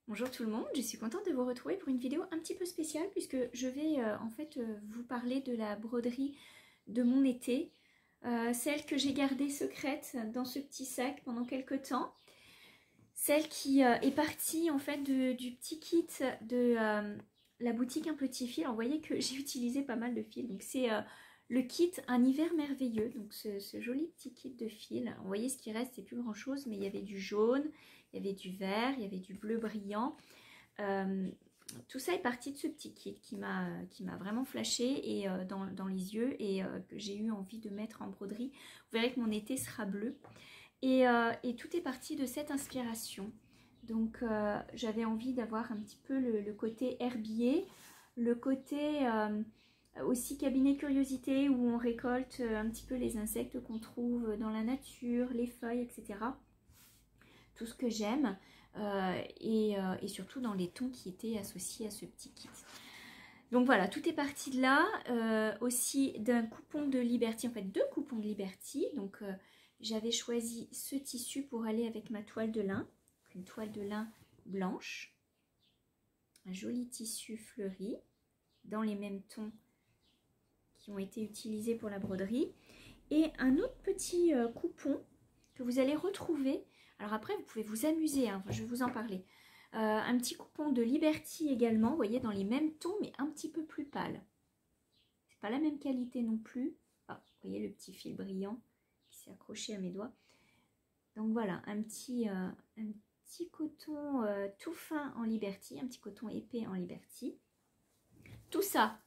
Bonjour tout le monde, je suis contente de vous retrouver pour une vidéo un petit peu spéciale puisque je vais vous parler de la broderie de mon été, celle que j'ai gardée secrète dans ce petit sac pendant quelques temps, celle qui est partie en fait du petit kit de la boutique Un Petit Fil. Alors, vous voyez que j'ai utilisé pas mal de fils, donc c'est le kit Un hiver merveilleux, donc ce joli petit kit de fils. Vous voyez ce qui reste, c'est plus grand chose, mais il y avait du jaune, il y avait du vert, il y avait du bleu brillant. Tout ça est parti de ce petit kit qui m'a vraiment flashé et dans les yeux et que j'ai eu envie de mettre en broderie. Vous verrez que mon été sera bleu. Et tout est parti de cette inspiration. Donc j'avais envie d'avoir un petit peu le côté herbier, le côté aussi cabinet curiosité où on récolte un petit peu les insectes qu'on trouve dans la nature, les feuilles, etc. tout ce que j'aime et surtout dans les tons qui étaient associés à ce petit kit. Donc voilà, tout est parti de là, aussi d'un coupon de Liberty, en fait 2 coupons de Liberty. Donc j'avais choisi ce tissu pour aller avec ma toile de lin, une toile de lin blanche, un joli tissu fleuri dans les mêmes tons qui ont été utilisés pour la broderie. Et un autre petit coupon que vous allez retrouver. Alors après, vous pouvez vous amuser, hein, je vais vous en parler. Un petit coupon de Liberty également, vous voyez, dans les mêmes tons, mais un petit peu plus pâle. C'est pas la même qualité non plus. Ah, vous voyez le petit fil brillant qui s'est accroché à mes doigts. Donc voilà, un petit coton tout fin en Liberty, un petit coton épais en Liberty. Tout ça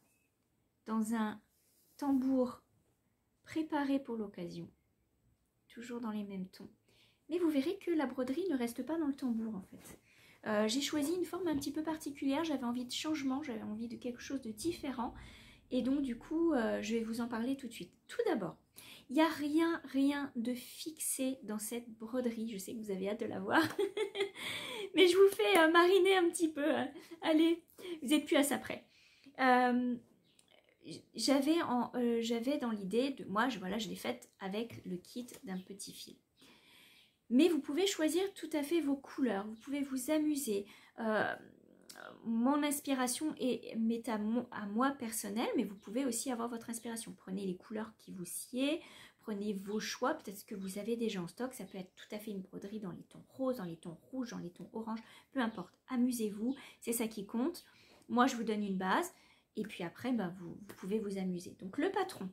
dans un tambour préparé pour l'occasion. Toujours dans les mêmes tons. Mais vous verrez que la broderie ne reste pas dans le tambour en fait. J'ai choisi une forme un petit peu particulière, j'avais envie de changement, j'avais envie de quelque chose de différent. Et donc du coup, je vais vous en parler tout de suite. Tout d'abord, il n'y a rien de fixé dans cette broderie. Je sais que vous avez hâte de la voir. Mais je vous fais mariner un petit peu. Allez, vous n'êtes plus à ça près. J'avais dans l'idée de... Moi, voilà, je l'ai faite avec le kit d'un petit fil. Mais vous pouvez choisir tout à fait vos couleurs, vous pouvez vous amuser. Mon inspiration m'est à moi personnelle, mais vous pouvez aussi avoir votre inspiration. Prenez les couleurs qui vous sied, prenez vos choix, peut-être que vous avez déjà en stock. Ça peut être tout à fait une broderie dans les tons roses, dans les tons rouges, dans les tons orange, peu importe. Amusez-vous, c'est ça qui compte. Moi, je vous donne une base et puis après, vous pouvez vous amuser. Donc, le patron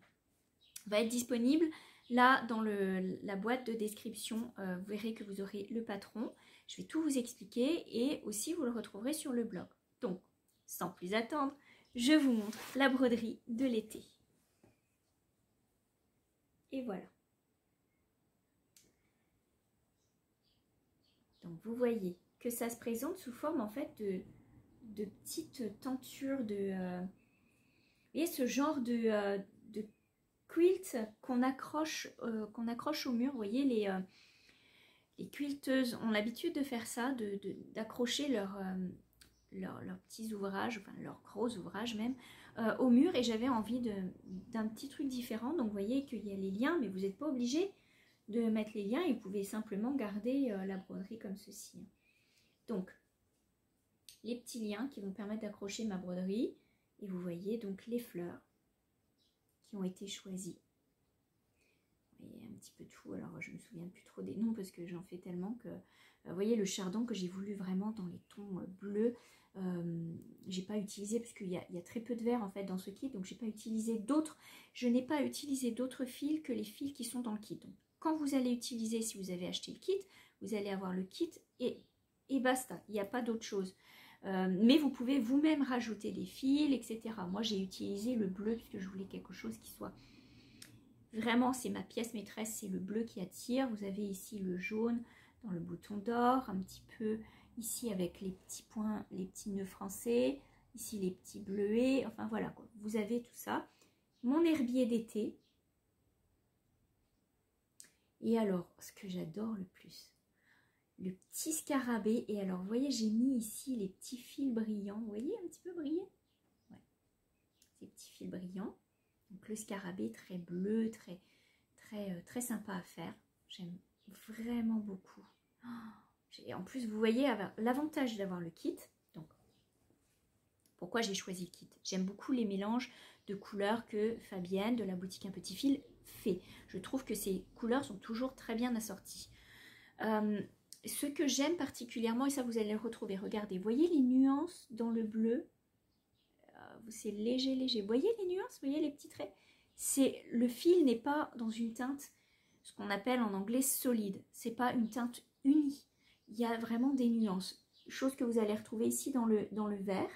va être disponible. Là, dans la boîte de description, vous verrez que vous aurez le patron. Je vais tout vous expliquer et aussi vous le retrouverez sur le blog. Donc, sans plus attendre, je vous montre la broderie de l'été. Et voilà. Donc, vous voyez que ça se présente sous forme en fait de petites tentures de... vous voyez ce genre de quilt qu'on accroche au mur. Vous voyez, les quilteuses ont l'habitude de faire ça, d'accrocher leurs petits ouvrages, enfin leurs gros ouvrages même, au mur. Et j'avais envie d'un petit truc différent. Donc vous voyez qu'il y a les liens, mais vous n'êtes pas obligé de mettre les liens. Vous pouvez simplement garder la broderie comme ceci. Donc, les petits liens qui vont permettre d'accrocher ma broderie. Et vous voyez donc les fleurs qui ont été choisis. Vous voyez un petit peu tout, alors je me souviens plus trop des noms parce que j'en fais tellement que... vous voyez le chardon que j'ai voulu vraiment dans les tons bleus. J'ai pas utilisé, parce qu'il y a très peu de vert en fait dans ce kit, donc j'ai pas utilisé d'autres. Je n'ai pas utilisé d'autres fils que les fils qui sont dans le kit. Donc quand vous allez utiliser, si vous avez acheté le kit, vous allez avoir le kit et basta, il n'y a pas d'autre chose. Mais vous pouvez vous-même rajouter des fils, etc. Moi, j'ai utilisé le bleu puisque je voulais quelque chose qui soit... Vraiment, c'est ma pièce maîtresse, c'est le bleu qui attire. Vous avez ici le jaune dans le bouton d'or, un petit peu ici avec les petits points, les petits nœuds français. Ici, les petits bleuets. Enfin, voilà, quoi. Vous avez tout ça. Mon herbier d'été. Et alors, ce que j'adore le plus... le petit scarabée. Et alors, vous voyez, j'ai mis ici les petits fils brillants. Vous voyez, un petit peu brillé. Ouais. Ces petits fils brillants. Donc, le scarabée très bleu, très sympa à faire. J'aime vraiment beaucoup. Oh, en plus, vous voyez, l'avantage d'avoir le kit. Donc, pourquoi j'ai choisi le kit? J'aime beaucoup les mélanges de couleurs que Fabienne de la boutique Un Petit Fil fait. Je trouve que ces couleurs sont toujours très bien assorties. Ce que j'aime particulièrement, et ça vous allez le retrouver, regardez, voyez les nuances dans le bleu, c'est léger, vous voyez les nuances, vous voyez les petits traits, le fil n'est pas dans une teinte, ce qu'on appelle en anglais solide, c'est pas une teinte unie, il y a vraiment des nuances, chose que vous allez retrouver ici dans le vert,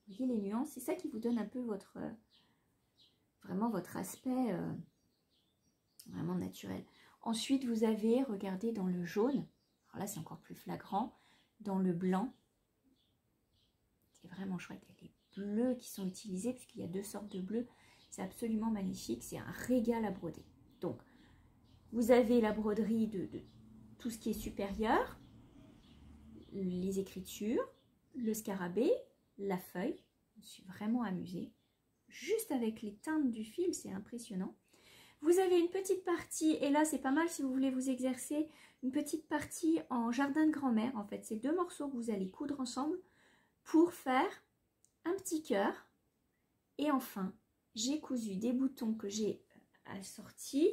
vous voyez les nuances, c'est ça qui vous donne un peu vraiment votre aspect vraiment naturel. Ensuite vous avez, regardez dans le jaune, alors là c'est encore plus flagrant, dans le blanc, c'est vraiment chouette, il y a les bleus qui sont utilisés puisqu'il y a 2 sortes de bleus, c'est absolument magnifique, c'est un régal à broder. Donc vous avez la broderie de tout ce qui est supérieur, les écritures, le scarabée, la feuille. Je me suis vraiment amusée. Juste avec les teintes du fil, c'est impressionnant. Vous avez une petite partie, et là c'est pas mal si vous voulez vous exercer, une petite partie en jardin de grand-mère. En fait, c'est 2 morceaux que vous allez coudre ensemble pour faire un petit cœur. Et enfin, j'ai cousu des boutons que j'ai assortis.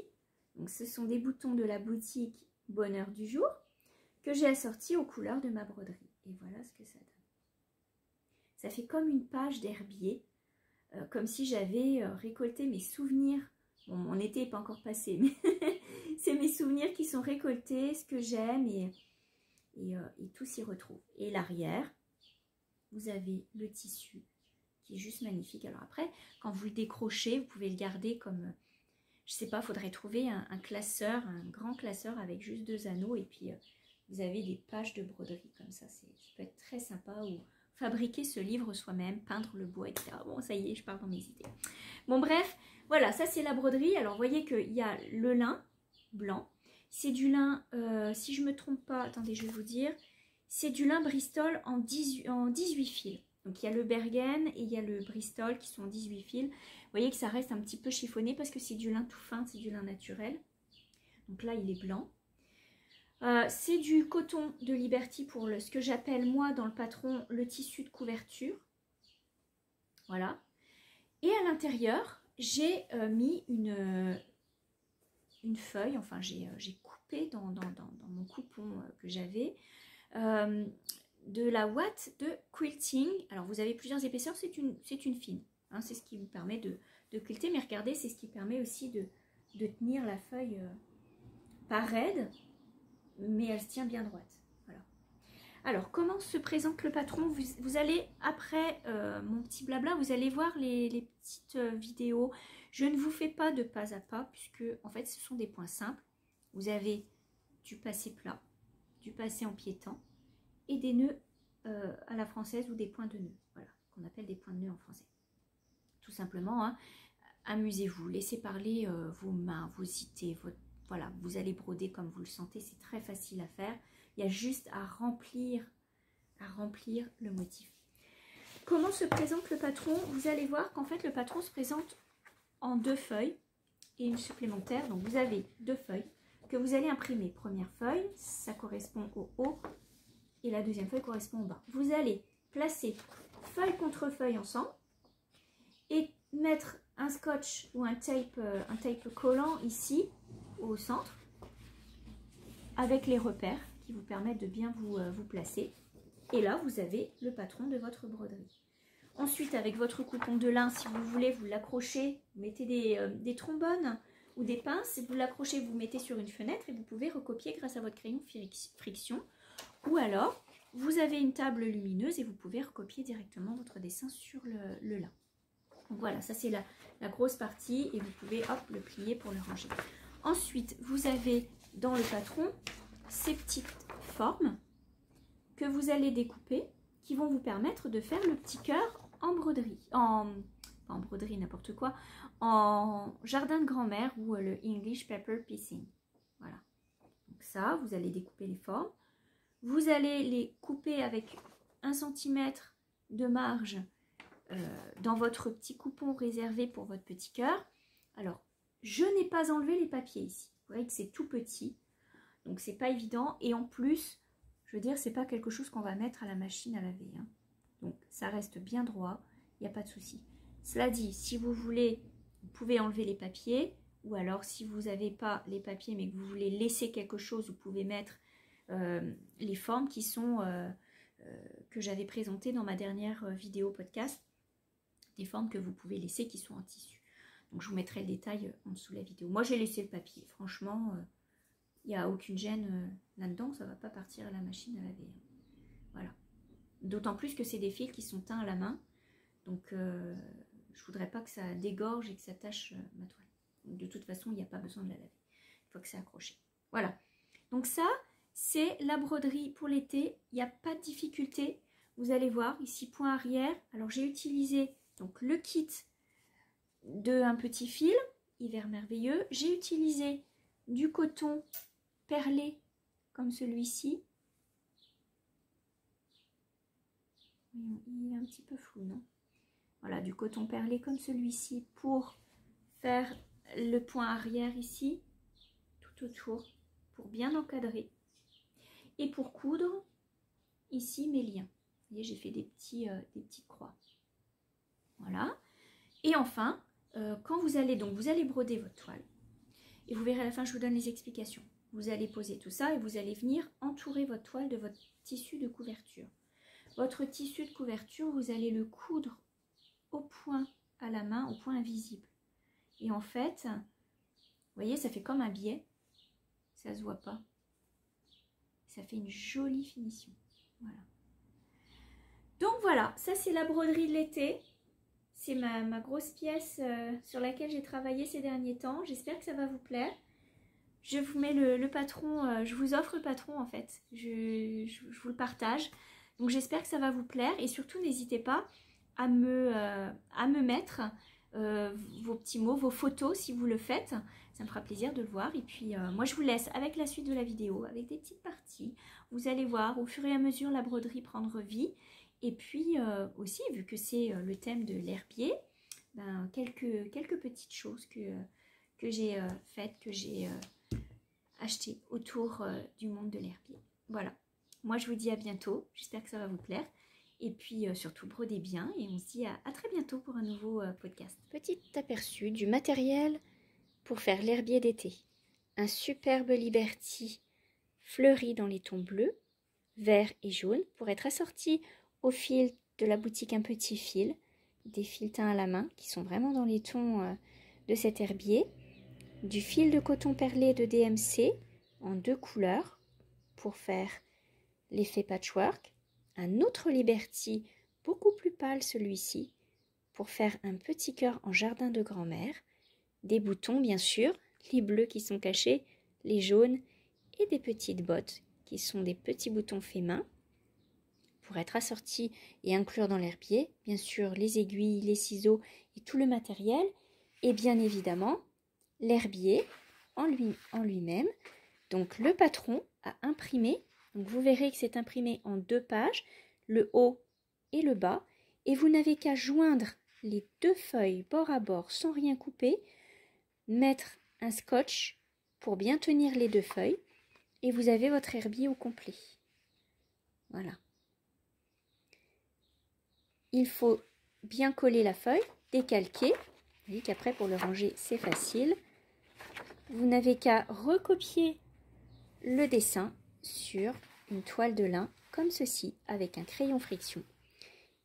Donc ce sont des boutons de la boutique Bonheur du Jour que j'ai assortis aux couleurs de ma broderie. Et voilà ce que ça donne. Ça fait comme une page d'herbier, comme si j'avais récolté mes souvenirs. Bon, mon été n'est pas encore passé, mais c'est mes souvenirs qui sont récoltés, ce que j'aime et tout s'y retrouve. Et l'arrière, vous avez le tissu qui est juste magnifique. Alors après, quand vous le décrochez, vous pouvez le garder comme, je sais pas, il faudrait trouver un classeur, un grand classeur avec juste 2 anneaux et puis vous avez des pages de broderie comme ça. Ça peut être très sympa ou fabriquer ce livre soi-même, peindre le bois, etc. Bon, ça y est, je pars dans mes idées. Bon, bref, voilà, ça c'est la broderie. Alors, vous voyez qu'il y a le lin blanc. C'est du lin, si je ne me trompe pas, attendez, je vais vous dire, c'est du lin Bristol en 18 fils. Donc, il y a le Bergen et il y a le Bristol qui sont en 18 fils. Vous voyez que ça reste un petit peu chiffonné parce que c'est du lin tout fin, c'est du lin naturel. Donc là, il est blanc. C'est du coton de Liberty pour ce que j'appelle moi dans le patron le tissu de couverture. Voilà. Et à l'intérieur, j'ai mis une feuille, enfin j'ai coupé dans mon coupon que j'avais de la ouate de quilting. Alors vous avez plusieurs épaisseurs, c'est une fine. Hein, c'est ce qui vous permet de quilter, mais regardez, c'est ce qui permet aussi de tenir la feuille pas raide, mais elle se tient bien droite. Voilà. Alors, comment se présente le patron? Vous allez, après mon petit blabla, vous allez voir les petites vidéos. Je ne vous fais pas de pas à pas, puisque en fait, ce sont des points simples. Vous avez du passé plat, du passé en piétant, et des nœuds à la française ou des points de nœud. Voilà, qu'on appelle des points de nœud en français. Tout simplement, hein, amusez-vous, laissez parler vos mains, vos idées, voilà, vous allez broder comme vous le sentez, c'est très facile à faire. Il y a juste à remplir le motif. Comment se présente le patron? Vous allez voir qu'en fait, le patron se présente en 2 feuilles et une supplémentaire. Donc, vous avez 2 feuilles que vous allez imprimer. Première feuille, ça correspond au haut et la deuxième feuille correspond au bas. Vous allez placer feuille contre feuille ensemble et mettre un scotch ou un tape collant ici au centre avec les repères qui vous permettent de bien vous placer. Et là, vous avez le patron de votre broderie. Ensuite, avec votre coupon de lin, si vous voulez, vous l'accrochez, vous mettez des trombones ou des pinces, vous l'accrochez, vous mettez sur une fenêtre et vous pouvez recopier grâce à votre crayon friction. Ou alors, vous avez une table lumineuse et vous pouvez recopier directement votre dessin sur le lin. Donc voilà, ça c'est la grosse partie et vous pouvez hop, le plier pour le ranger. Ensuite, vous avez dans le patron ces petites formes que vous allez découper qui vont vous permettre de faire le petit cœur en broderie, pas en broderie n'importe quoi, en jardin de grand-mère ou le English Paper Piecing. Voilà. Donc ça, vous allez découper les formes. Vous allez les couper avec 1 cm de marge dans votre petit coupon réservé pour votre petit cœur. Alors, je n'ai pas enlevé les papiers ici. Vous voyez que c'est tout petit, donc c'est pas évident. Et en plus, je veux dire, c'est pas quelque chose qu'on va mettre à la machine à laver. Hein. Donc, ça reste bien droit, il n'y a pas de souci. Cela dit, si vous voulez, vous pouvez enlever les papiers. Ou alors, si vous n'avez pas les papiers, mais que vous voulez laisser quelque chose, vous pouvez mettre les formes qui sont que j'avais présentées dans ma dernière vidéo podcast. Des formes que vous pouvez laisser qui sont en tissu. Donc, je vous mettrai le détail en dessous de la vidéo. Moi, j'ai laissé le papier. Franchement, il n'y a aucune gêne là-dedans. Ça ne va pas partir à la machine à laver. Voilà. D'autant plus que c'est des fils qui sont teints à la main. Donc, je ne voudrais pas que ça dégorge et que ça tache ma toile. Donc, de toute façon, il n'y a pas besoin de la laver. Une fois que c'est accroché. Voilà. Donc, ça, c'est la broderie pour l'été. Il n'y a pas de difficulté. Vous allez voir, ici, point arrière. Alors, j'ai utilisé donc le kit de un petit fil, hiver merveilleux. J'ai utilisé du coton perlé comme celui-ci. Il est un petit peu flou, non? Voilà, du coton perlé comme celui-ci pour faire le point arrière ici, tout autour, pour bien encadrer. Et pour coudre, ici, mes liens. Vous voyez, j'ai fait des petites croix. Voilà. Et enfin, quand vous allez broder votre toile, et vous verrez à la fin, je vous donne les explications. Vous allez poser tout ça et vous allez venir entourer votre toile de votre tissu de couverture. Votre tissu de couverture, vous allez le coudre au point à la main, au point invisible. Et en fait, vous voyez, ça fait comme un biais. Ça se voit pas. Ça fait une jolie finition. Voilà. Donc voilà, ça c'est la broderie de l'été. C'est ma grosse pièce sur laquelle j'ai travaillé ces derniers temps. J'espère que ça va vous plaire. Je vous mets le patron, je vous offre le patron en fait. Je vous le partage. Donc j'espère que ça va vous plaire. Et surtout, n'hésitez pas à me mettre vos petits mots, vos photos si vous le faites. Ça me fera plaisir de le voir. Et puis moi, je vous laisse avec la suite de la vidéo, avec des petites parties. Vous allez voir au fur et à mesure la broderie prendre vie. Et puis aussi, vu que c'est le thème de l'herbier, ben, quelques petites choses que j'ai faites, que j'ai achetées autour du monde de l'herbier. Voilà. Moi, je vous dis à bientôt. J'espère que ça va vous plaire. Et puis, surtout, brodez bien. Et on se dit à très bientôt pour un nouveau podcast. Petit aperçu du matériel pour faire l'herbier d'été. Un superbe Liberty fleuri dans les tons bleus, verts et jaunes pour être assorti au fil de la boutique Un Petit Fil, des fils teints à la main qui sont vraiment dans les tons de cet herbier, du fil de coton perlé de DMC en 2 couleurs pour faire l'effet patchwork, un autre Liberty beaucoup plus pâle celui-ci pour faire un petit cœur en jardin de grand-mère, des boutons bien sûr, les bleus qui sont cachés, les jaunes et des petites bottes qui sont des petits boutons faits main pour être assortis et inclure dans l'herbier, bien sûr les aiguilles, les ciseaux et tout le matériel, et bien évidemment l'herbier en lui-même. Donc le patron à imprimer, donc vous verrez que c'est imprimé en 2 pages, le haut et le bas, et vous n'avez qu'à joindre les 2 feuilles bord à bord sans rien couper, mettre un scotch pour bien tenir les 2 feuilles, et vous avez votre herbier au complet. Voilà. Il faut bien coller la feuille, décalquer. Vous voyez qu'après pour le ranger c'est facile. Vous n'avez qu'à recopier le dessin sur une toile de lin comme ceci avec un crayon friction.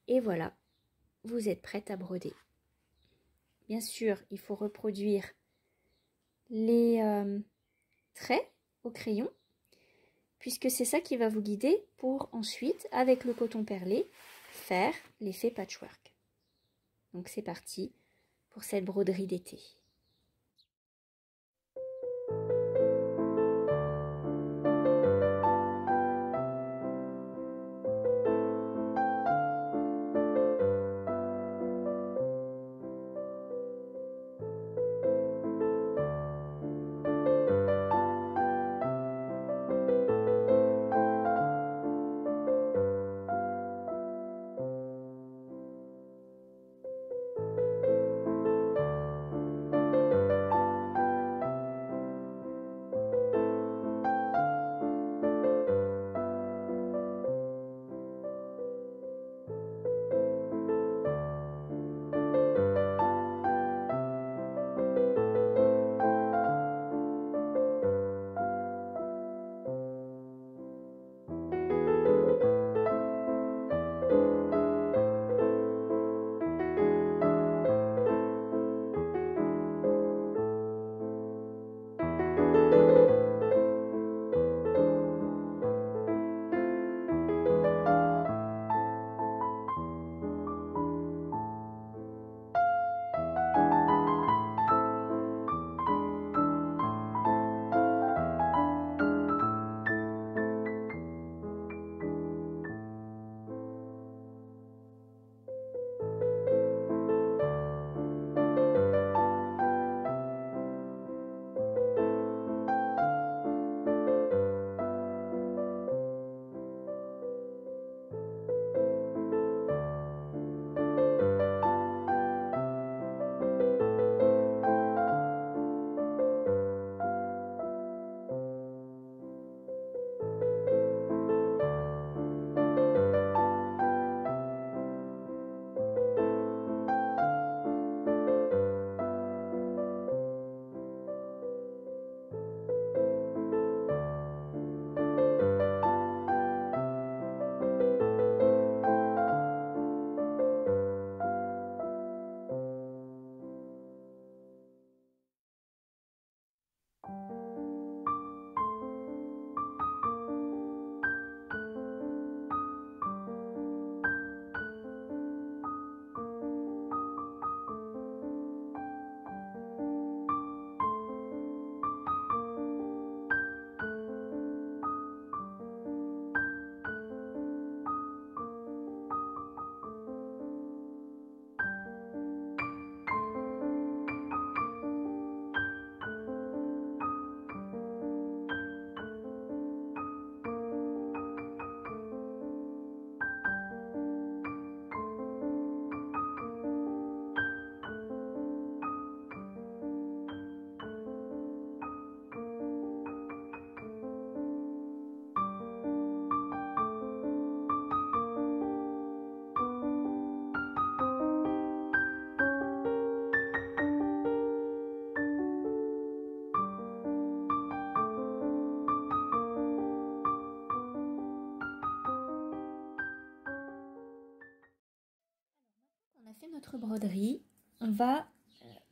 Et voilà, vous êtes prête à broder. Bien sûr, il faut reproduire les traits au crayon puisque c'est ça qui va vous guider pour ensuite, avec le coton perlé, faire l'effet patchwork. Donc c'est parti pour cette broderie d'été. notre broderie, on va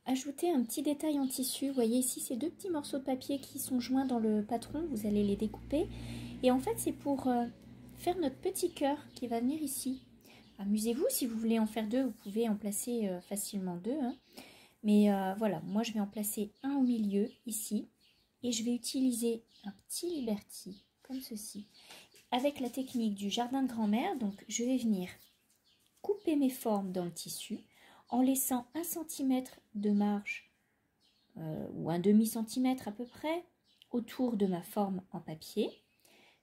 ajouter un petit détail en tissu. Vous voyez ici ces deux petits morceaux de papier qui sont joints dans le patron, vous allez les découper. Et en fait c'est pour faire notre petit cœur qui va venir ici. Amusez-vous, si vous voulez en faire deux, vous pouvez en placer facilement deux. Hein. Mais voilà, moi je vais en placer un au milieu ici. Et je vais utiliser un petit Liberty comme ceci. Avec la technique du jardin de grand-mère, donc je vais venir couper mes formes dans le tissu en laissant 1 cm de marge ou un demi-centimètre à peu près autour de ma forme en papier.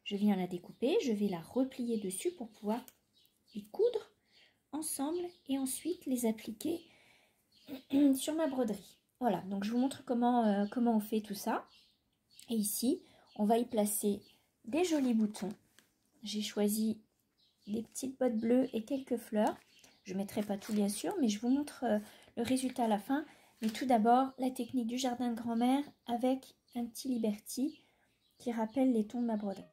Je viens la découper, je vais la replier dessus pour pouvoir les coudre ensemble et ensuite les appliquer sur ma broderie. Voilà, donc je vous montre comment on fait tout ça. Et ici, on va y placer des jolis boutons. J'ai choisi des petites bottes bleues et quelques fleurs. Je ne mettrai pas tout bien sûr, mais je vous montre le résultat à la fin. Mais tout d'abord, la technique du jardin de grand-mère avec un petit Liberty qui rappelle les tons de ma broderie.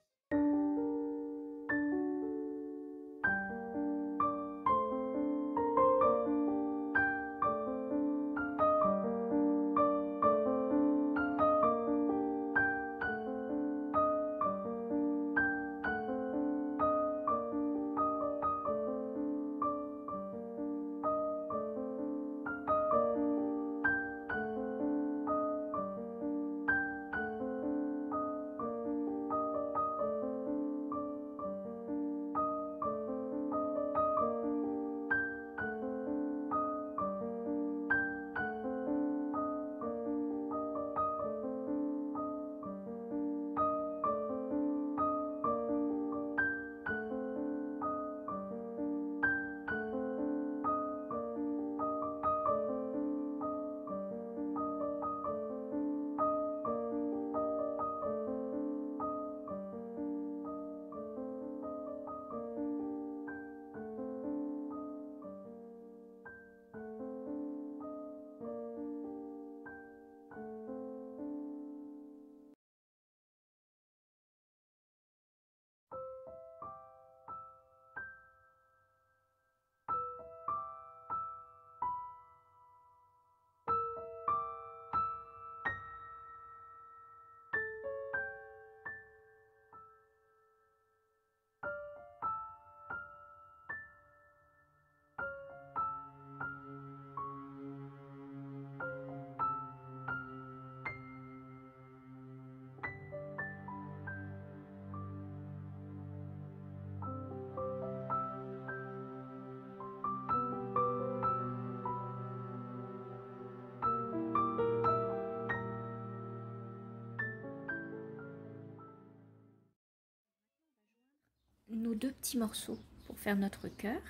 Nos deux petits morceaux pour faire notre cœur,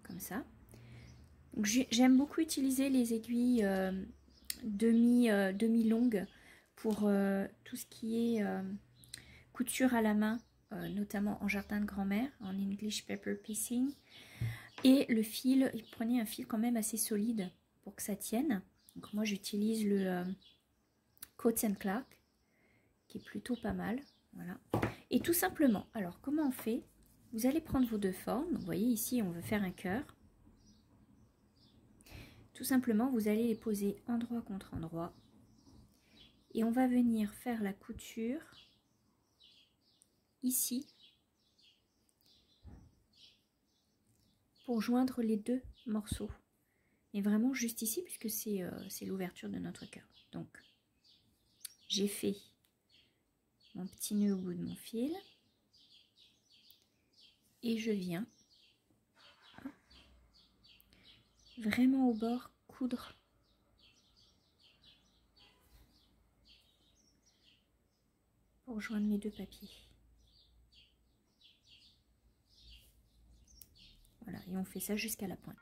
comme ça. J'aime beaucoup utiliser les aiguilles demi-longues pour tout ce qui est couture à la main, notamment en jardin de grand-mère, en English paper piecing. Et le fil, prenez un fil quand même assez solide pour que ça tienne. Donc moi j'utilise le Coats & Clark, qui est plutôt pas mal. Voilà. Et tout simplement, alors comment on fait? Vous allez prendre vos deux formes. Donc, vous voyez ici, on veut faire un cœur. Tout simplement, vous allez les poser endroit contre endroit. Et on va venir faire la couture ici pour joindre les deux morceaux. Mais vraiment juste ici, puisque c'est l'ouverture de notre cœur. Donc, j'ai fait mon petit nœud au bout de mon fil. Et je viens vraiment au bord coudre pour joindre mes deux papiers. Voilà, et on fait ça jusqu'à la pointe.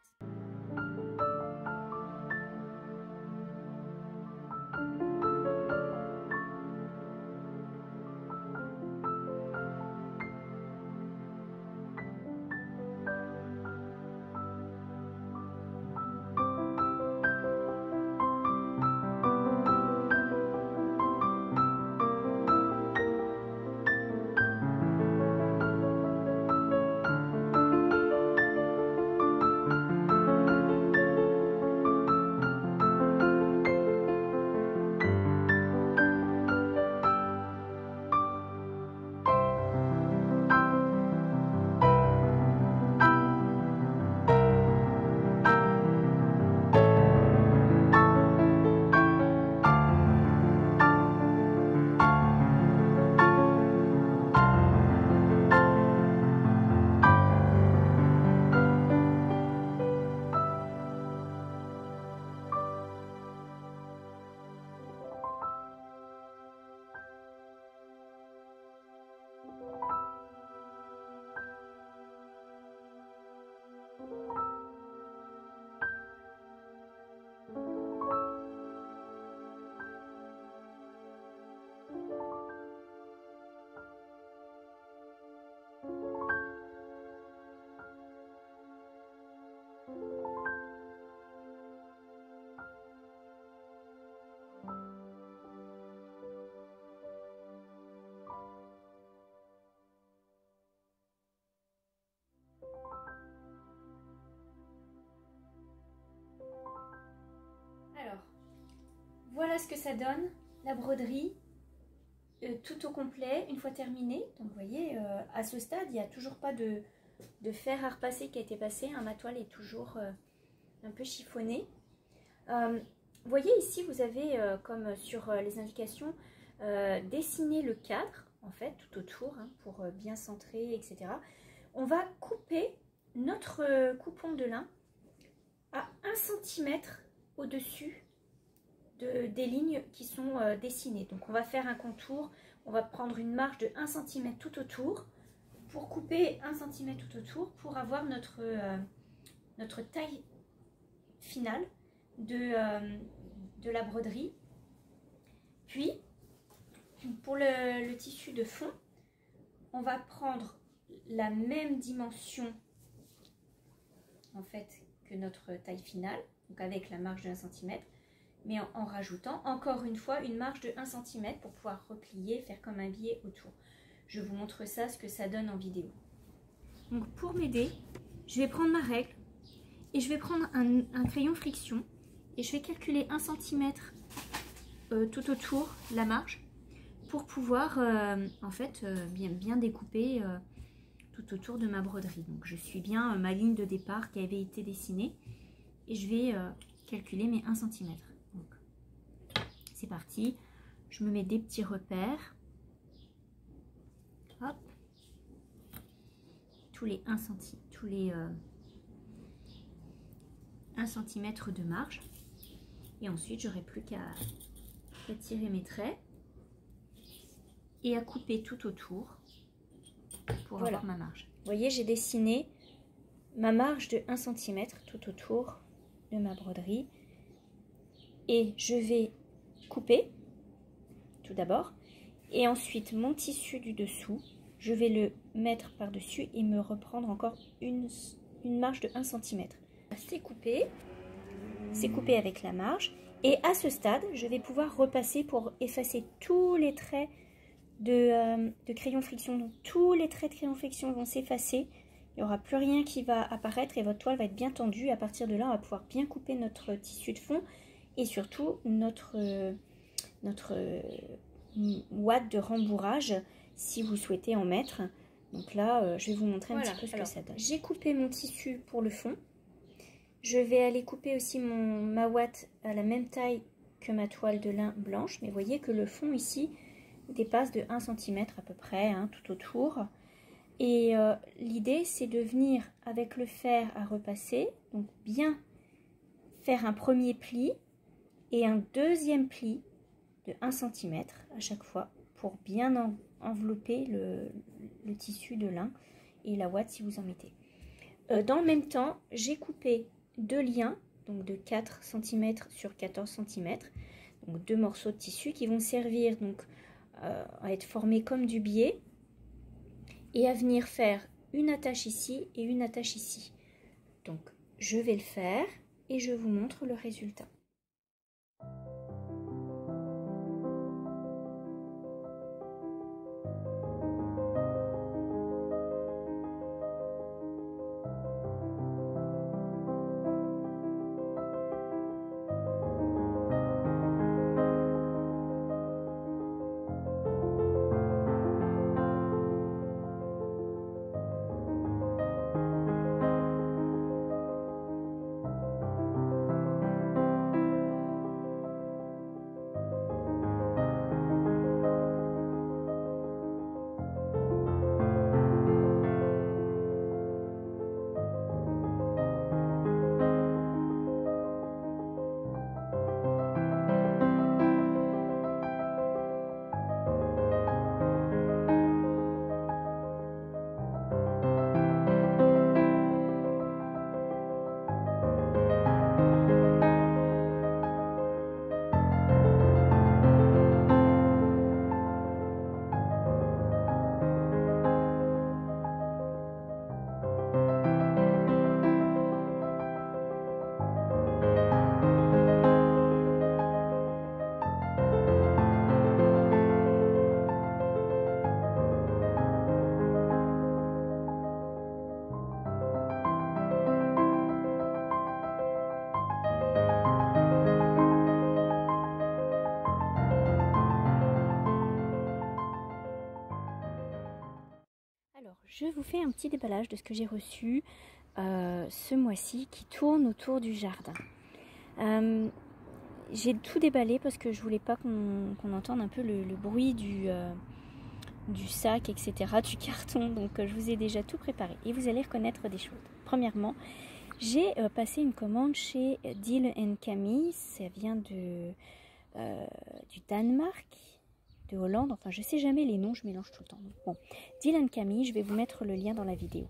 Alors, voilà ce que ça donne, la broderie, tout au complet, une fois terminée. Donc vous voyez, à ce stade, il n'y a toujours pas de fer à repasser qui a été passé, hein. Ma toile est toujours un peu chiffonnée. Vous voyez ici, vous avez, comme sur les indications, dessiné le cadre, en fait, tout autour, hein, pour bien centrer, etc. On va couper notre coupon de lin à 1 cm au-dessus des lignes qui sont dessinées. Donc on va faire un contour, on va prendre une marge de 1 cm tout autour pour couper 1 cm tout autour pour avoir notre taille finale de la broderie. Puis pour le tissu de fond, on va prendre la même dimension en fait que notre taille finale, donc avec la marge de 1 cm, mais en rajoutant encore une fois une marge de 1 cm pour pouvoir replier, faire comme un billet autour. Je vous montre ça, ce que ça donne en vidéo. Donc pour m'aider, je vais prendre ma règle et je vais prendre un crayon friction et je vais calculer 1 cm tout autour la marge pour pouvoir en fait bien découper tout autour de ma broderie. Donc je suis bien ma ligne de départ qui avait été dessinée et je vais calculer mes 1 cm. Donc c'est parti, je me mets des petits repères. Hop. Tous les 1 cm, tous les 1 cm de marge. Et ensuite, j'aurai plus qu'à tirer mes traits et à couper tout autour pour avoir ma marge. Vous voyez, j'ai dessiné ma marge de 1 cm tout autour de ma broderie. Et je vais couper tout d'abord. Et ensuite, mon tissu du dessous, je vais le mettre par-dessus et me reprendre encore une marge de 1 cm. C'est coupé avec la marge. Et à ce stade, je vais pouvoir repasser pour effacer tous les traits de crayon friction. Donc tous les traits de crayon friction vont s'effacer. Il n'y aura plus rien qui va apparaître et votre toile va être bien tendue. À partir de là, on va pouvoir bien couper notre tissu de fond et surtout notre ouate de rembourrage si vous souhaitez en mettre. Donc là, je vais vous montrer un petit peu ce que ça donne. J'ai coupé mon tissu pour le fond. Je vais aller couper aussi ma ouate à la même taille que ma toile de lin blanche. Mais vous voyez que le fond ici dépasse de 1 cm à peu près, hein, tout autour. Et l'idée, c'est de venir avec le fer à repasser, donc bien faire un premier pli et un deuxième pli de 1 cm à chaque fois pour bien envelopper le tissu de lin et la ouate si vous en mettez. Dans le même temps, j'ai coupé 2 liens, donc de 4 cm sur 14 cm, donc 2 morceaux de tissu qui vont servir donc à être formés comme du biais et à venir faire une attache ici et une attache ici. Donc je vais le faire et je vous montre le résultat. Alors, je vous fais un petit déballage de ce que j'ai reçu ce mois-ci qui tourne autour du jardin. J'ai tout déballé parce que je voulais pas qu'on entende un peu le bruit du sac, etc., du carton. Donc, je vous ai déjà tout préparé et vous allez reconnaître des choses. Premièrement, j'ai passé une commande chez Deal & Camille. Ça vient du Danemark, de Hollande. Enfin, je sais jamais les noms, je mélange tout le temps. Bon, Deal & Camille, je vais vous mettre le lien dans la vidéo.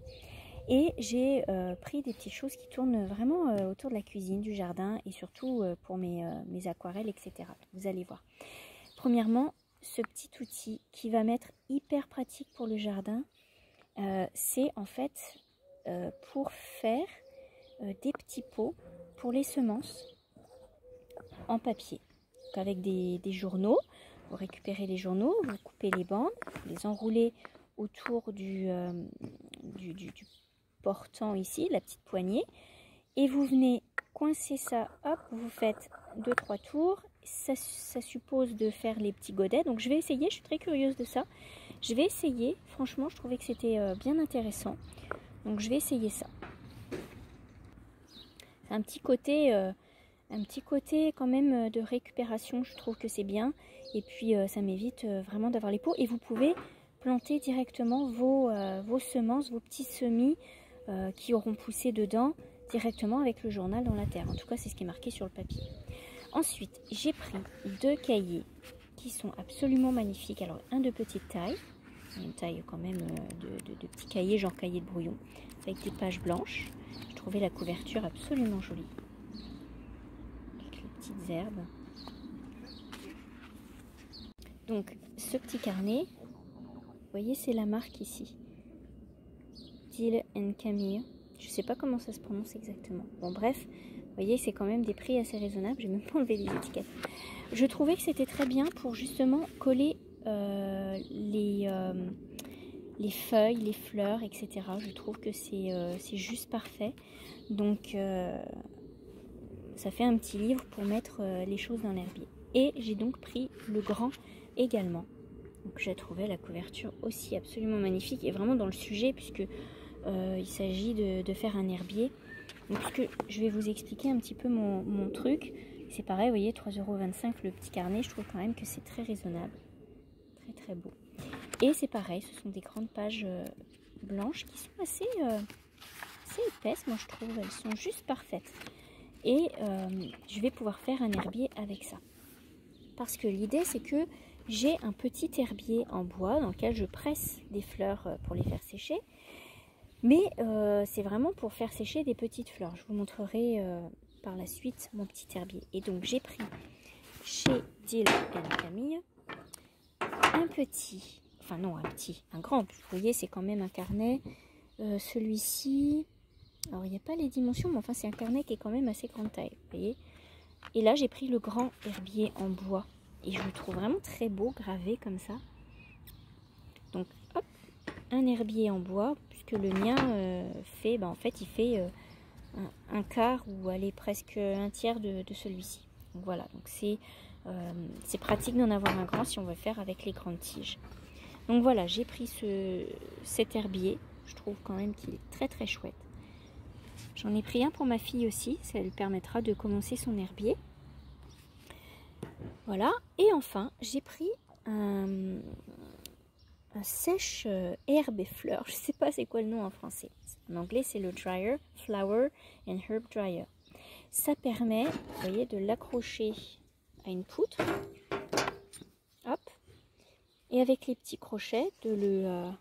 Et j'ai pris des petites choses qui tournent vraiment autour de la cuisine, du jardin et surtout pour mes aquarelles, etc. Vous allez voir. Premièrement, ce petit outil qui va m'être hyper pratique pour le jardin, c'est en fait pour faire des petits pots pour les semences en papier. Donc avec des journaux, vous récupérez les journaux, vous coupez les bandes, vous les enroulez autour du portant ici, la petite poignée, et vous venez coincer ça, hop, vous faites 2-3 tours, ça suppose de faire les petits godets, donc je vais essayer, je suis très curieuse de ça, je vais essayer, franchement je trouvais que c'était bien intéressant, donc je vais essayer ça. C'est un petit côté quand même de récupération, je trouve que c'est bien, et puis ça m'évite vraiment d'avoir les pots, et vous pouvez planter directement vos semences, vos petits semis qui auront poussé dedans directement avec le journal dans la terre. En tout cas, c'est ce qui est marqué sur le papier. Ensuite, j'ai pris 2 cahiers qui sont absolument magnifiques. Alors, un de petite taille, une taille quand même de petits cahiers, genre cahier de brouillon, avec des pages blanches. Je trouvais la couverture absolument jolie. Avec les petites herbes. Donc, ce petit carnet, vous voyez, c'est la marque ici. Deal & Camille. Je sais pas comment ça se prononce exactement. Bon, bref, vous voyez, c'est quand même des prix assez raisonnables. J'ai même pas enlevé les étiquettes. Je trouvais que c'était très bien pour justement coller les feuilles, les fleurs, etc. Je trouve que c'est juste parfait. Donc, ça fait un petit livre pour mettre les choses dans l'herbier. Et j'ai donc pris le grand également. Donc, j'ai trouvé la couverture aussi absolument magnifique et vraiment dans le sujet puisque il s'agit de faire un herbier. Donc, puisque je vais vous expliquer un petit peu mon truc. C'est pareil, vous voyez, 3,25 € le petit carnet. Je trouve quand même que c'est très raisonnable. Très très beau. Et c'est pareil, ce sont des grandes pages blanches qui sont assez épaisses, moi je trouve. Elles sont juste parfaites. Et je vais pouvoir faire un herbier avec ça. Parce que l'idée, c'est que j'ai un petit herbier en bois dans lequel je presse des fleurs pour les faire sécher. Mais c'est vraiment pour faire sécher des petites fleurs. Je vous montrerai par la suite mon petit herbier. Et donc j'ai pris chez Deal & Camille un petit, enfin non un grand. Vous voyez, c'est quand même un carnet. Celui-ci, alors il n'y a pas les dimensions, mais enfin c'est un carnet qui est quand même assez grande taille. Vous voyez. Et là j'ai pris le grand herbier en bois. Et je le trouve vraiment très beau, gravé comme ça. Donc hop, un herbier en bois, puisque le mien fait, en fait il fait un quart ou allez presque un tiers de celui-ci. Donc voilà, donc c'est pratique d'en avoir un grand si on veut faire avec les grandes tiges. Donc voilà, j'ai pris cet herbier, je trouve quand même qu'il est très très chouette. J'en ai pris un pour ma fille aussi, ça lui permettra de commencer son herbier. Voilà, et enfin j'ai pris un sèche herbes et fleurs. Je ne sais pas c'est quoi le nom en français. En anglais, c'est le dryer, flower and herb dryer. Ça permet, vous voyez, de l'accrocher à une poutre. Hop. Et avec les petits crochets, de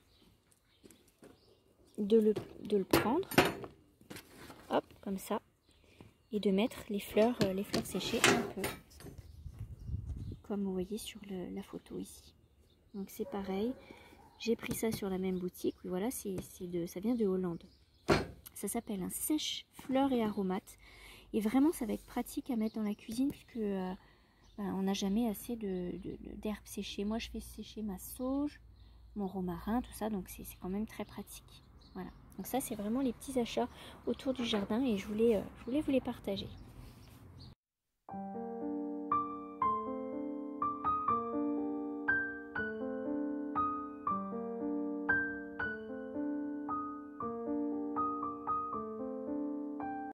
le prendre. Hop, comme ça. Et de mettre les fleurs séchées un peu. Comme vous voyez sur la photo ici. Donc c'est pareil. J'ai pris ça sur la même boutique. Oui, voilà, ça vient de Hollande. Ça s'appelle un sèche fleurs et aromates. Et vraiment, ça va être pratique à mettre dans la cuisine puisque on n'a jamais assez d'herbes séchées. Moi, je fais sécher ma sauge, mon romarin, tout ça. Donc, c'est quand même très pratique. Voilà. Donc ça, c'est vraiment les petits achats autour du jardin et je voulais vous les partager.